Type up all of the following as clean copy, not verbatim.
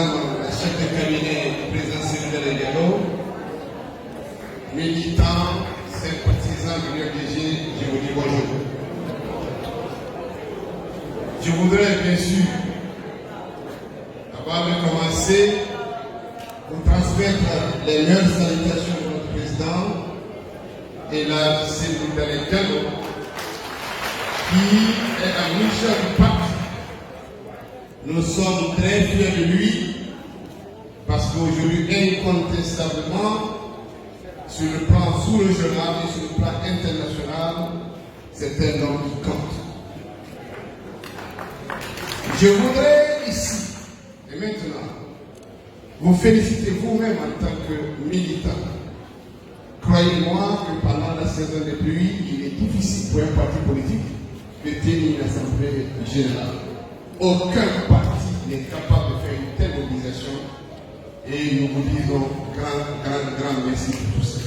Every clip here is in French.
Madame la chef de cabinet du président Cyril Diallo, militants, sympathisants du UFDG, je vous dis bonjour. Je voudrais bien sûr, avant de commencer, vous transmettre les meilleures salutations de notre président et la Cyril Diallo, qui est un ministre du pacte. Nous sommes très fiers de lui parce qu'aujourd'hui, incontestablement, sur le plan sous-régional et sur le plan international, c'est un homme qui compte. Je voudrais ici et maintenant vous féliciter vous-même en tant que militant. Croyez-moi que pendant la saison des pluies, il est difficile pour un parti politique de tenir une assemblée générale. Aucun parti n'est capable de faire une telle mobilisation et nous vous disons grand merci pour tout ça.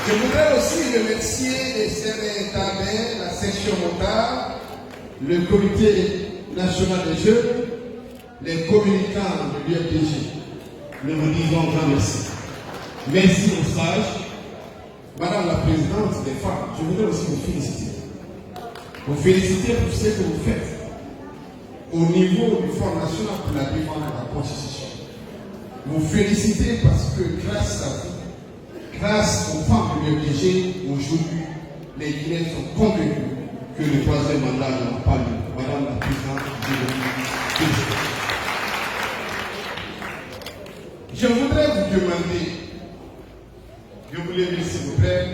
Je voudrais aussi remercier les CRTAB, la section motard, le comité national des jeunes, les communicants de l'UFDG. Nous vous disons grand merci. Merci aux sages. Madame la présidente des femmes, je voudrais aussi vous féliciter. Vous féliciter pour ce que vous faites au niveau du Front National pour la défense de la Constitution. Vous féliciter parce que grâce à vous, grâce aux femmes de l'UFDG, aujourd'hui, les Guinéens sont convaincus que le troisième mandat n'a pas lieu. Madame la présidente, je voudrais vous demander, je vous le dis s'il vous plaît,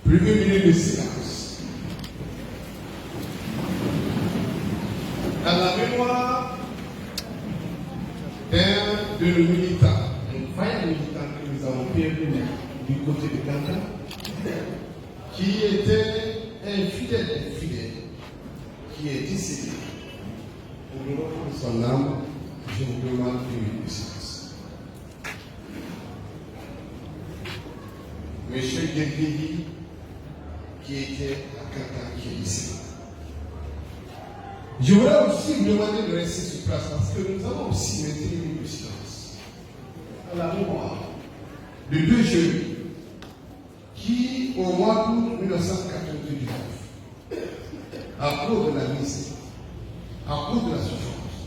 plus de minutes de silence. Dans la mémoire d'un de nos militants, un vaillant militant que nous avons perdu du côté de Kanta, qui était un fidèle, qui est décédé. Pour le nom de son âme, je vous demande une minute de silence. Monsieur Guergueli, qui était à Kanta, qui est ici. Je voudrais aussi vous demander de rester sur place parce que nous avons aussi maintenu le silence à la mémoire de deux jeunes qui, au mois d'août 1999, à cause de la misère, à cause de la souffrance,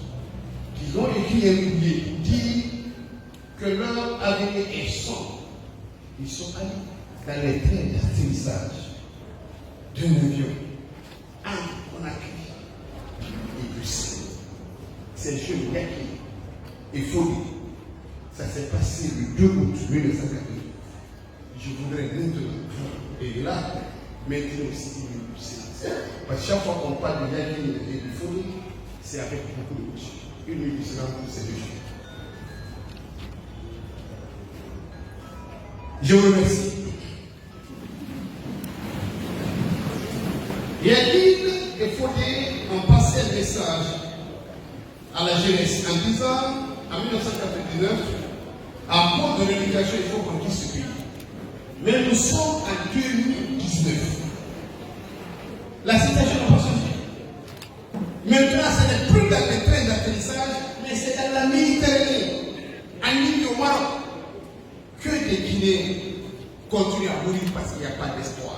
qu'ils ont écrit un billet pour dire que leur avenir est sombre. Ils sont allés dans les trains d'atterrissage d'un avion à Conakry. C'est jeune et folie. Ça s'est passé le 2 août 1989. Je voudrais maintenant, et là, maintenir aussi une silence. Parce que chaque fois qu'on parle de Yaki et de folie, c'est avec beaucoup de bouche. Une minute de silence pour ces deux jeunes. Je vous remercie. Yaki et Fodé ont passé un message à la jeunesse en disant, en 1999, à cause de l'éducation, il faut qu'on quitte ce pays. Mais nous sommes en 2019. La situation n'a pas changé. Maintenant, ce n'est plus dans les trains d'atterrissage, mais c'est dans la Méditerranée, en Libye, au Maroc, que des Guinéens continuent à mourir parce qu'il n'y a pas d'espoir.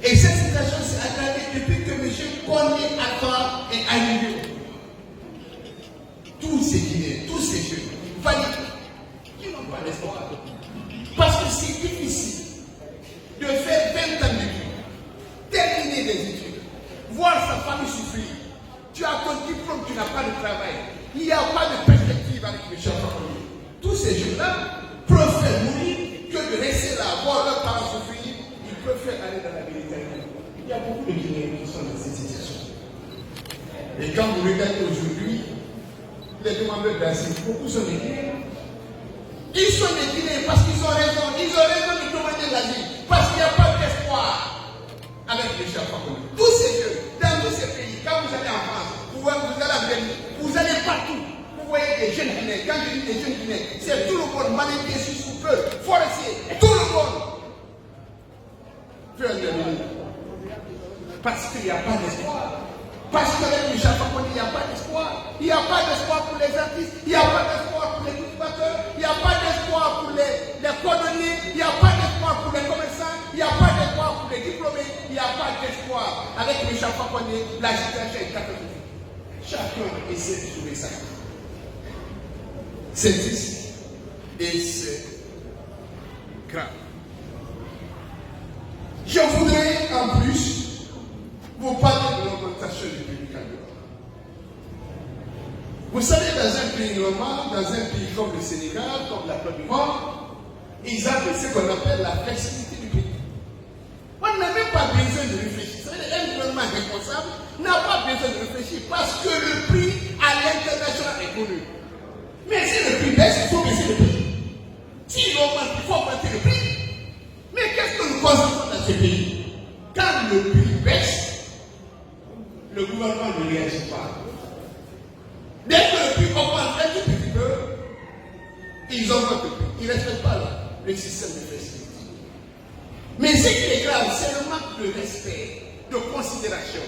Et cette situation s'est aggravée depuis que M. Kone Adva est arrivé. Tous ces Guinéens, tous ces jeunes, valides, qui n'ont pas d'espoir. Parce que c'est difficile de faire 20 ans d'études, terminer des études, voir sa famille souffrir. Tu as ton diplôme, tu n'as pas de travail. Il n'y a pas de perspective avec le chef. Tous ces jeunes-là préfèrent mourir que de rester là, voir leurs parents souffrir. Ils préfèrent aller dans la Méditerranée. Il y a beaucoup de Guinéens qui sont dans cette situation. Et quand vous regardez aujourd'hui, les demandeurs d'asile, beaucoup sont des Guinéens. Ils sont des Guinéens parce qu'ils ont raison. Ils ont raison de demander l'asile. Parce qu'il n'y a pas d'espoir avec les chefs. Tous ces jeunes, dans tous ces pays, quand vous allez en France, vous allez en Belgique, vous allez partout. Vous voyez des jeunes Guinéens. Quand je dis des jeunes Guinéens, c'est tout le monde, malinqué, sous-souffleur, forestier, tout le monde. Parce qu'il n'y a pas d'espoir. Parce qu'avec le chef, il n'y a pas d'espoir. il n'y a pas d'espoir pour les artistes, il n'y a pas d'espoir pour les cultivateurs, il n'y a pas d'espoir pour les cordonniers, il n'y a pas d'espoir pour les commerçants, il n'y a pas d'espoir pour les diplômés, il n'y a pas d'espoir. Avec Michel Fakonde, la situation est catastrophique. Chacun essaie de trouver ça. C'est triste et c'est grave. Je voudrais en plus vous parler de l'augmentation du prix du carburant. Vous savez, dans un pays normal, dans un pays comme le Sénégal, comme la Côte d'Ivoire, ils ont ce qu'on appelle la flexibilité du prix. On n'a même pas besoin de réfléchir. Un gouvernement responsable n'a pas besoin de réfléchir parce que le prix à l'international est connu. Mais si le prix baisse, il faut baisser le prix. S'il augmente, il faut augmenter le prix. Mais qu'est-ce que nous constatons dans ce pays? Quand le prix baisse, le gouvernement ne réagit pas. Dès que le prix augmente un tout petit peu, ils augmentent le prix. Ils ne respectent pas le système de flexibilité. Mais ce qui est grave, c'est le manque de respect, de considération.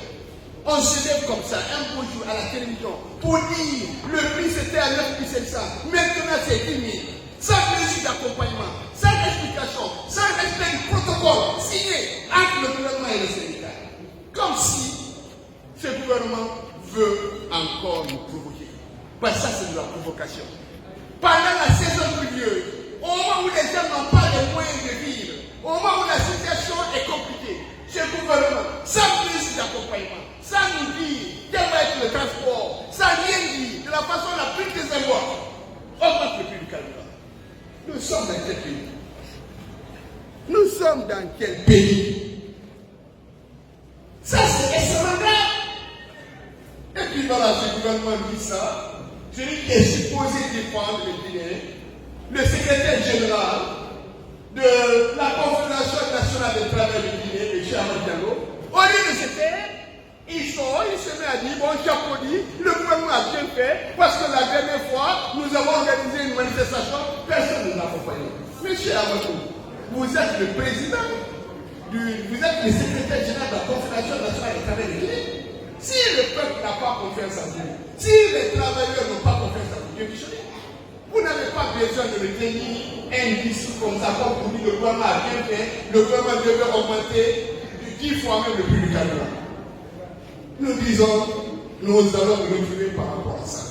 On se lève comme ça, un beau jour à la télévision, pour dire le prix c'était à 9,700, maintenant c'est 10 000. Sans mesure d'accompagnement, sans explication, sans respect du protocole signé entre le gouvernement et le syndicat. Comme si ce gouvernement veut encore nous provoquer. Parce que ça, c'est de la provocation. Pendant la saison pluvieuse, au moment où les gens n'ont pas les moyens de vivre, au moment où la situation est compliquée, ce gouvernement, sans mesure d'accompagnement, sans nous dire quel va être le transport, sans rien dire, de la façon la plus désinvolte, augmente le prix du carburant. Nous sommes dans quel pays? Nous sommes dans quel pays? Ça, c'est extrêmement grave. Et puis voilà, ce gouvernement dit ça. Celui qui est supposé défendre le Guinéens, le secrétaire général de la Confédération nationale des travailleurs du Guinée, M. Ahmed Diallo, au lieu de se taire, il sort, il se met à dire, bon, j'applaudis, le gouvernement a bien fait, parce que la dernière fois, nous avons organisé une manifestation, personne ne nous a accompagné. Monsieur Amadou, vous êtes le président, vous êtes le secrétaire général de la Confédération nationale des travailleurs du Guinée. Si le peuple n'a pas confiance en vous, si les travailleurs n'ont pas confiance en vous, vous n'avez pas besoin de retenir un discours comme ça, comme vous dites, le gouvernement a bien fait, le gouvernement devait augmenter 10 fois même le prix du carburant. Nous disons, nous allons nous retrouver par rapport à ça.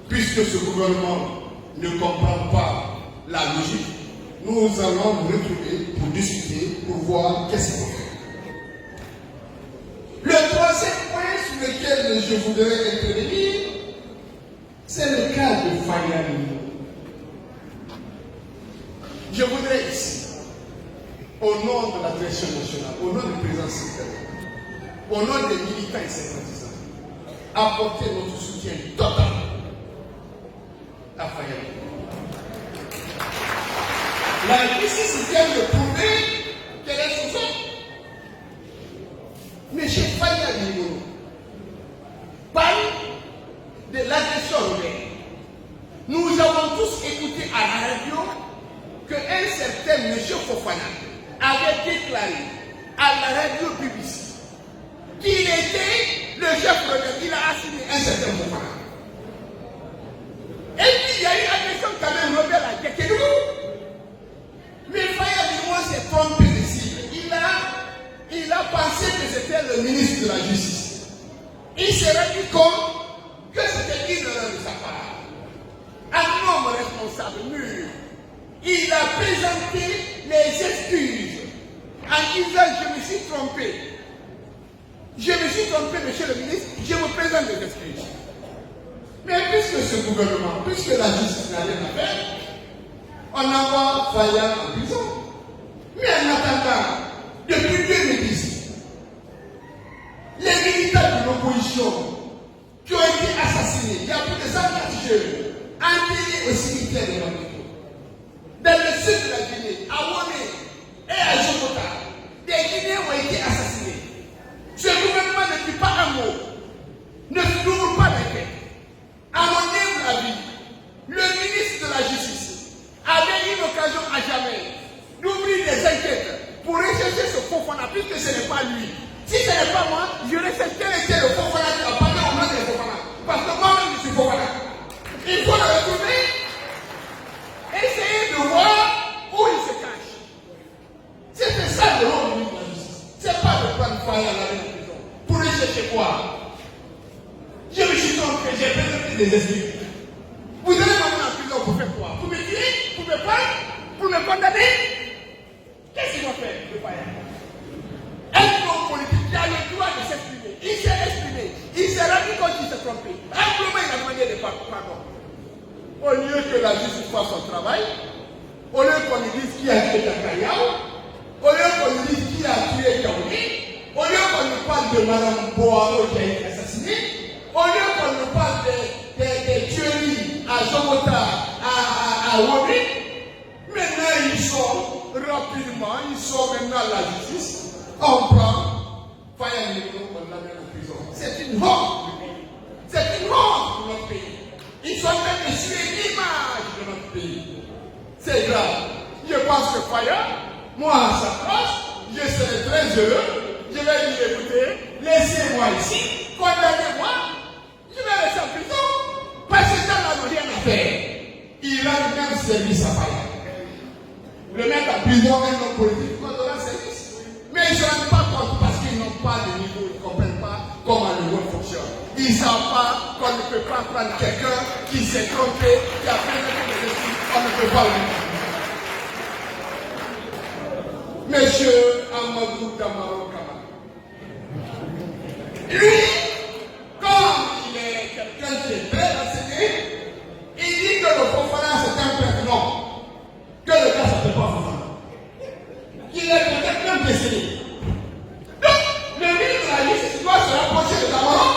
Puisque ce gouvernement ne comprend pas la logique, nous allons nous retrouver pour discuter, pour voir qu'est-ce qu'on fait. Le troisième point sur lequel je voudrais intervenir, c'est le cas de Fayani. Je voudrais ici, au nom de la direction nationale, au nom du président secrétaire, au nom des militants et sympathisants, apporter notre soutien total à Fayani. La justice vient de prouver qu'elle est sous fait. M. Fayani parle de l'agression roumaine. Nous avons tous écouté à la radio qu'un certain M. Fofana avait déclaré à la radio BBC qu'il était le chef rebelle. Il a assigné un certain Fofana. Et puis il y a eu agression quand même rebelle à Kekedougou. Mais Fayani s'est trompé de cible. Il a pensé que c'était le ministre de la Justice. Il s'est rendu compte que c'était ignorant de sa part. Un homme responsable, mûr. Il a présenté les excuses en disant je me suis trompé. Je me suis trompé, monsieur le ministre, je vous présente des excuses. Mais puisque ce gouvernement, puisque la justice n'a rien à faire, on envoie Fayani en prison. Mais en attendant, depuis 2010, les militants de l'opposition qui ont été assassinés, il y a plus de 104 jeunes, enterrés au cimetière de Bamako. Dans le sud de la Guinée, à Womé et à Jokota, des Guinéens ont été assassinés. Ce gouvernement ne dit pas un mot, ne s'ouvre pas les faits. À mon humble avis, le ministre de la Justice avait une occasion à jamais d'ouvrir des enquêtes pour rechercher ce Fofana, puisque ce n'est pas lui. Si ce n'est pas moi, je recherche quel était le Fofana qui a parlé au nom de Fofana. Parce que Il faut le retrouver. Essayez de voir où il se cache. C'était ça le rôle du ministre de la Justice. C'est pas de prendre fire à la prison. Pour aller chercher quoi? Je me suis trompé, j'ai présenté des excuses. Vous allez m'amener en prison pour faire quoi? Pour me tuer? Pour me prendre? Pour me condamner? Qu'est-ce qu'il va faire? Un homme politique qui a le droit de s'exprimer. Il s'est exprimé. Il s'est rendu compte qu'il s'est trompé. Simplement, il a demandé de pardon. Au lieu que la justice fasse son travail, au lieu qu'on lui dise qui a tué Takayao, au lieu qu'on lui dise qui a tué Yaouni, au lieu qu'on nous parle de Mme Boao qui a été assassinée, au lieu qu'on nous parle des tueries à Jomota, à Wodi, maintenant ils sont rapidement, ils sont maintenant à la justice, on prend Faya Milo, on l'amène en prison. C'est une honte du pays. C'est une honte pour notre pays. Ils sont en train de tuer l'image de notre pays. C'est grave. Je pense que Faya, moi à sa place, je serai très heureux. Je vais lui écouter. Laissez-moi ici. Condamnez-moi. Je vais rester en prison. Parce que ça n'a rien à faire. Il a le même service à Faya. Le mettre en prison, un homme politique, il va service. Mais ils ne se rendent pas compte parce qu'ils n'ont pas de niveau. Ils ne comprennent pas comment le monde fonctionne. Ils ne savent pas qu'on ne peut pas prendre quelqu'un qui s'est trompé, qui a présenté des excuses. On ne peut pas le dire. Monsieur Amadou Damaro Kama. Lui, comme il est quelqu'un qui est très renseigné, il dit que le Fofana c'est un peuple. Non. Que le gars s'appelle pas Fofana. Il est peut-être même décédé. Donc, le ministre de la Justice doit se rapprocher de Damaro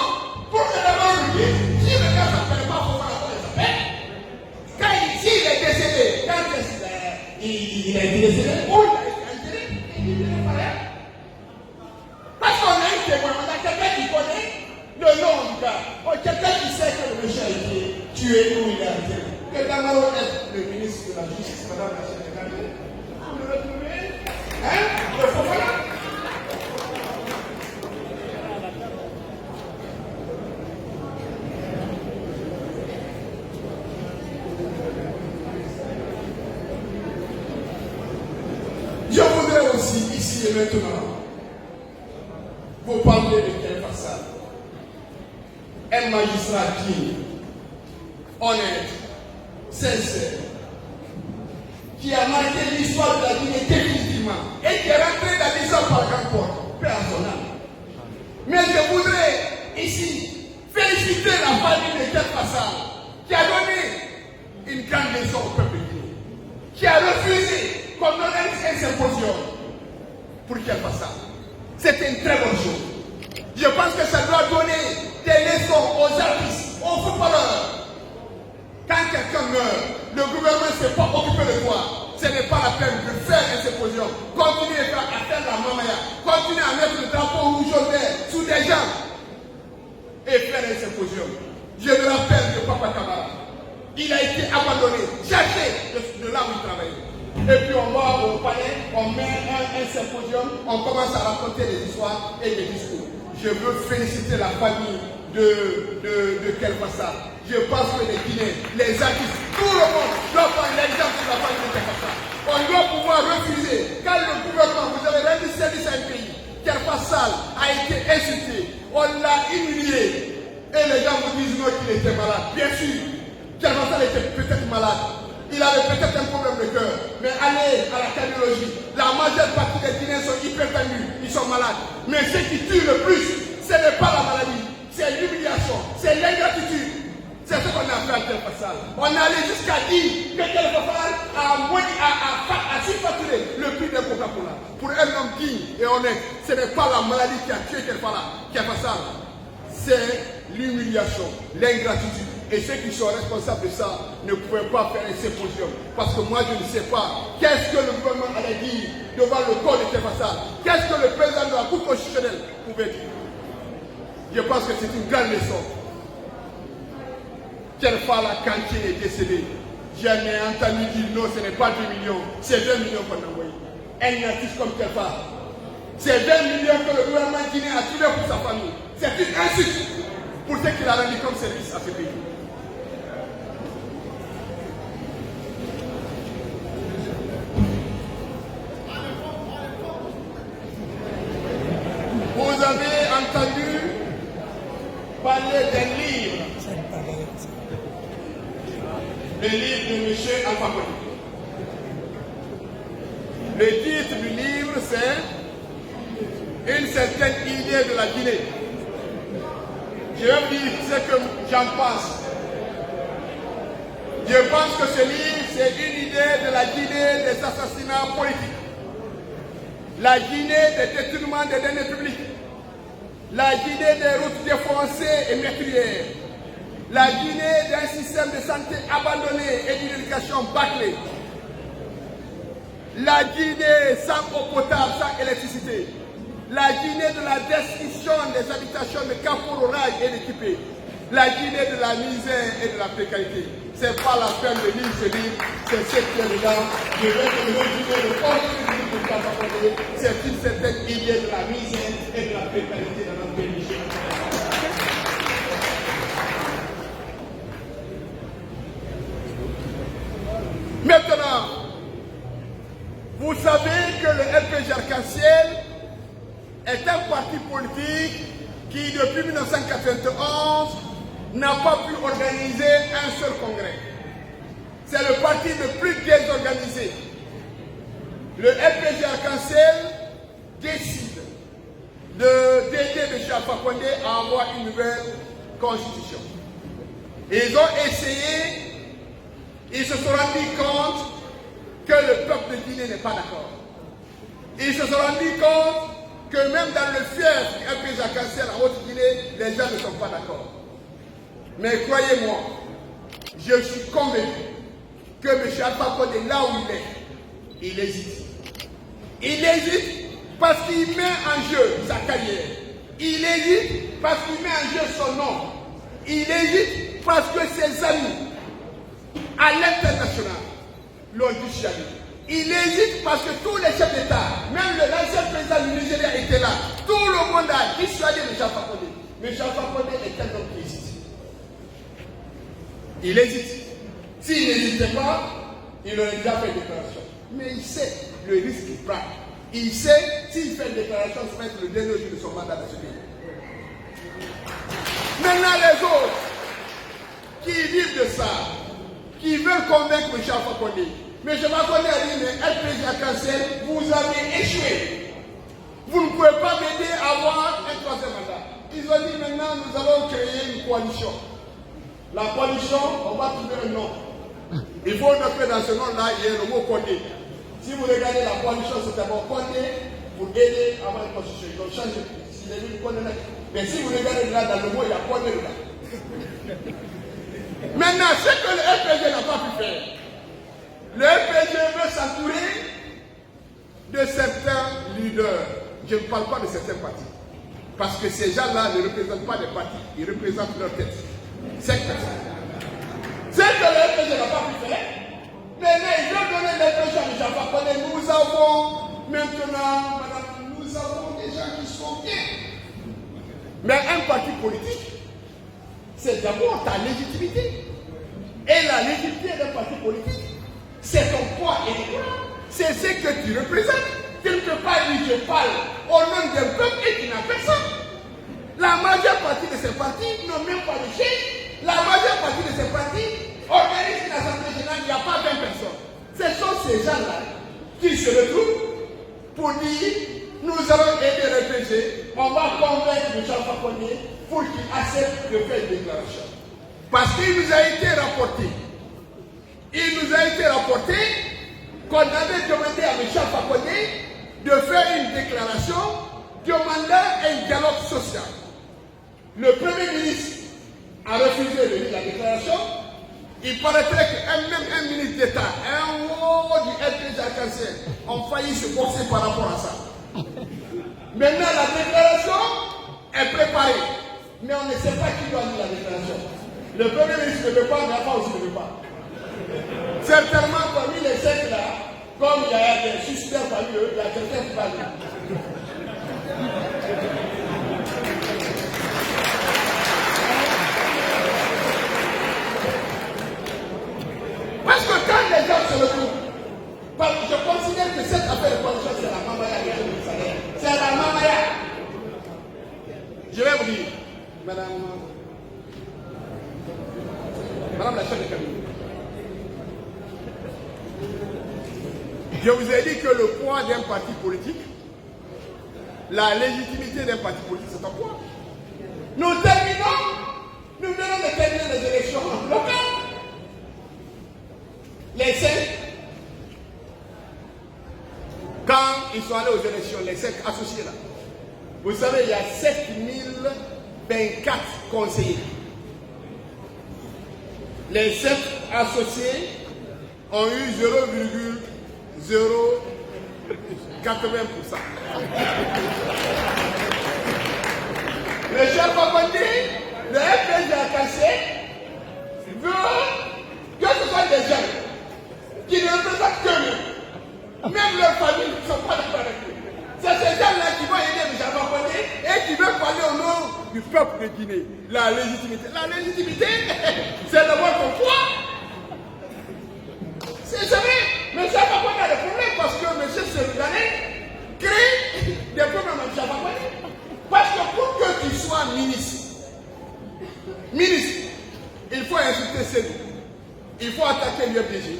pour que Damaro lui dise si le gars s'appelle pas Fofana, comment il s'appelle. Quand s'il est décédé, quand il est décédé, où il a été enterré, il ne fait rien. Parce qu'on a un témoin, on a quelqu'un qui connaît le nom du gars. Quelqu'un qui sait que le monsieur a été tué où il est enterré. Que Damaro est le ministre de la Justice, madame la secrétaire. Vous le retrouvez? Hein? Le Fofana? Je voudrais aussi, ici et maintenant, vous parler de quel passage. Un magistrat digne, honnête, sincère, qui a marqué l'histoire de la Guinée définitivement et qui est rentré dans l'histoire par grande porte, paix à son âme. Mais je voudrais ici féliciter la famille de Kel Fassal qui a donné une grande leçon au peuple guinéen, qui a refusé qu'on organise un symposium pour Kel Fassal. C'était une très bonne chose. Je pense que ça doit donner des leçons aux artistes, aux footballeurs. Quand quelqu'un meurt, le gouvernement ne s'est pas occupé de toi. Ce n'est pas la peine de faire un symposium. Continuez à faire la mamaya. Continuez à mettre le drapeau rouge au vert sous des gens. Et faire un symposium. Je me rappelle de Papa Kamara. Il a été abandonné, cherché de là où il travaillait. Et puis on va au palais, on met un symposium, on commence à raconter des histoires et des discours. Je veux féliciter la famille de Kel Fassal. Je pense que les Guinéens, les artistes, tout le monde doit prendre l'exemple de la famille de Kel Fassal. On doit pouvoir refuser. Quand le gouvernement, vous avez rendu service à un pays, Kel Fassal a été insulté, on l'a humilié. Et les gens vous disent non qu'il était malade. Bien sûr, Kel Fassal était peut-être malade. Il avait peut-être un problème de cœur. Mais allez à la cardiologie. La majeure partie des Guinéens sont hypertendus. Ils sont malades. Mais ce qui tue le plus, ce n'est pas la maladie. C'est l'humiliation. C'est l'ingratitude. C'est ce qu'on a fait à Kel Fassal. On est allé jusqu'à dire que Kel Fassal a surfacturé le prix de Coca-Cola. Pour un homme digne et honnête, ce n'est pas la maladie qui a tué Kel Fassal. C'est l'humiliation, l'ingratitude. Et ceux qui sont responsables de ça ne pouvaient pas faire un symposium. Parce que moi, je ne sais pas qu'est-ce que le gouvernement allait dire devant le corps de Kel Fassal. Qu'est-ce que le président de la Cour constitutionnelle pouvait dire. Je pense que c'est une grande leçon. Kel Fassal, quand il est décédé, j'en ai entendu dire non, ce n'est pas 2 millions, c'est 20 millions qu'on a envoyé. Un artiste comme Kel Fassal. C'est 20 millions que le gouvernement guinéen a tiré pour sa famille. C'est une insulte pour ce qu'il a rendu comme service à ce pays. entendu parler d'un livre. Le livre de M. Alpha Condé. Le titre du livre, c'est Une certaine idée de la Guinée. Je vais dire ce que j'en pense. Je pense que ce livre, c'est une idée de la Guinée des assassinats politiques. La Guinée des détournements des deniers publics. La Guinée des routes défoncées et meurtrières. La Guinée d'un système de santé abandonné et d'une éducation bâclée. La Guinée sans eau potable, sans électricité. La Guinée de la destruction des habitations de Kapour-Rail et d'équipés. La Guinée de la misère et de la précarité. C'est pas la peine de lire ce livre, c'est ce qui est dedans. Je vais te résumer le contenu du livre de Kapour-Rail. C'est une certaine idée de la misère et de la précarité dans notre pays. Maintenant, vous savez que le RPG Arc-en-Ciel est un parti politique qui, depuis 1991, n'a pas pu organiser un seul congrès. C'est le parti le plus désorganisé. Le RPG Arc-en-Ciel décide d'aider M. Alpha Condé à avoir une nouvelle constitution. Ils ont essayé, ils se sont rendus compte que le peuple de Guinée n'est pas d'accord. Ils se sont rendus compte que même dans le fief du RPG Arc-en-Ciel en Haute-Guinée, les gens ne sont pas d'accord. Mais croyez-moi, je suis convaincu que M. Alpha Condé, là où il hésite. Il hésite parce qu'il met en jeu sa carrière. Il hésite parce qu'il met en jeu son nom. Il hésite parce que ses amis à l'international l'ont dissuadé. Il hésite parce que tous les chefs d'État, même l'ancien président du Nigeria était là. Tout le monde a dissuadé M. Alpha Condé. M. Alpha Condé est un homme qui hésite. Il hésite. S'il n'hésitait pas, il aurait déjà fait une déclaration. Mais il sait le risque qu'il prend. Il sait, s'il fait une déclaration, ça va être le dernier jour de son mandat dans ce pays. Maintenant, les autres qui vivent de ça, qui veulent convaincre M. Alpha Condé, M. Alpha Condé a dit, mais RPG Arc-en-Ciel, vous avez échoué. Vous ne pouvez pas m'aider à avoir un troisième mandat. Ils ont dit, maintenant, nous allons créer une coalition. La coalition, on va trouver un nom. Il faut noter dans ce nom-là, il y a le mot Condé. Si vous regardez la coalition, c'est d'abord Condé pour aider à avoir une constitution. Ils ont changé. Mais si vous regardez là, dans le mot, il y a Condé là. Maintenant, ce que le RPG n'a pas pu faire, le RPG veut s'entourer de certains leaders. Je ne parle pas de certains partis. Parce que ces gens-là ne représentent pas des partis, ils représentent leur tête. C'est que le RPG n'a pas pu faire. Maintenant, ils ont donné l'impression à M. Alpha Condé. Nous avons maintenant, madame, nous avons des gens qui sont bien. Mais un parti politique, c'est d'abord ta légitimité. Et la légitimité d'un parti politique, c'est ton poids électoral. C'est ce que tu représentes. Tu ne peux pas dire je parle au nom d'un peuple et tu n'as personne. La majeure partie de ces partis n'ont même pas de chef. La majeure partie de ces partis organisent une assemblée générale, il n'y a pas 20 personnes. Ce sont ces gens-là qui se retrouvent pour dire nous allons aider le PG, on va convaincre M. Alpha Condé pour qu'il accepte de faire une déclaration. Parce qu'il nous a été rapporté, qu'on avait demandé à M. Alpha Condé de faire une déclaration demandant un dialogue social. Le Premier ministre a refusé de lire la déclaration. Il paraîtrait qu'un ministre d'État, un haut du RPG Arc-en-Ciel, ont failli se boxer par rapport à ça. Maintenant, la déclaration est préparée, mais on ne sait pas qui doit lire la déclaration. Le Premier ministre ne veut pas, mais la femme aussi ne veut pas. Certainement, parmi les 5 là, comme il y a des suspects parmi eux, il y a quelqu'un qui va lire. Parce que quand les gens se retrouvent, je considère que cette affaire de coalition, c'est la mamaya. C'est la mamaya. vous dire, madame la chef de cabinet, je vous ai dit que le poids d'un parti politique, la légitimité d'un parti politique, c'est un poids. Nous venons de terminer les élections locales. Les 5, quand ils sont allés aux élections, les 5 associés là, vous savez, il y a 7024 conseillers. Les 5 associés ont eu 0,080%. Le chef Fakonde, le FPJ a cassé, veut que ce soit des gens qui ne représentent qu'eux. Même leurs familles ne sont pas d'accord avec eux. C'est ces gens-là qui vont aider M. Fakonde et qui veulent parler au nom du peuple de Guinée. La légitimité. La légitimité, c'est d'avoir ton poids. C'est vrai. M. Fakonde a des problèmes parce que M. Selougané crée des problèmes à M. Fakonde. Parce que pour que tu sois ministre, il faut insulter Sédou, il faut attaquer l'UFDG,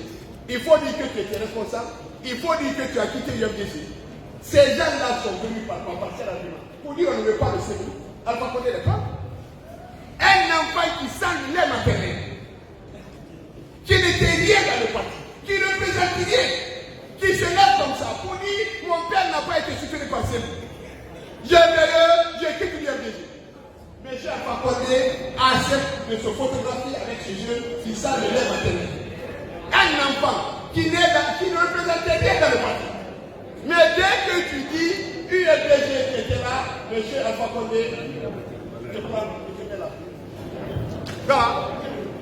il faut dire que tu étais responsable, il faut dire que tu as quitté l'UFDG. Ces gens-là sont venus par passer la vie. Pour dire on ne veut pas le Sédou, Alpha Condé n'est pas. Un enfant qui sent le lait maternel, qui n'était rien dans le parti, qui ne représente rien, qui se lève comme ça pour dire mon père n'a pas été supérieur par Sédou. J'ai quitté l'UFDG. Mais j'ai pas Condé accepte de se photographier avec ce jeune qui sent le lait maternel. Un enfant qui ne représentait rien dans le parti. Mais dès que tu dis UFDG qui était là, M. Alpha Condé, je prends là. Voilà.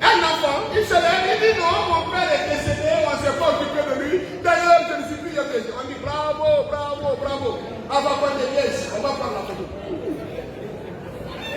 Un enfant, il se lève, il dit non, mon père est décédé, on ne s'est pas occupé de lui. D'ailleurs, je ne suis plus UFDG. On dit bravo, bravo, bravo. Alpha Condé, viens ici, on va prendre la photo.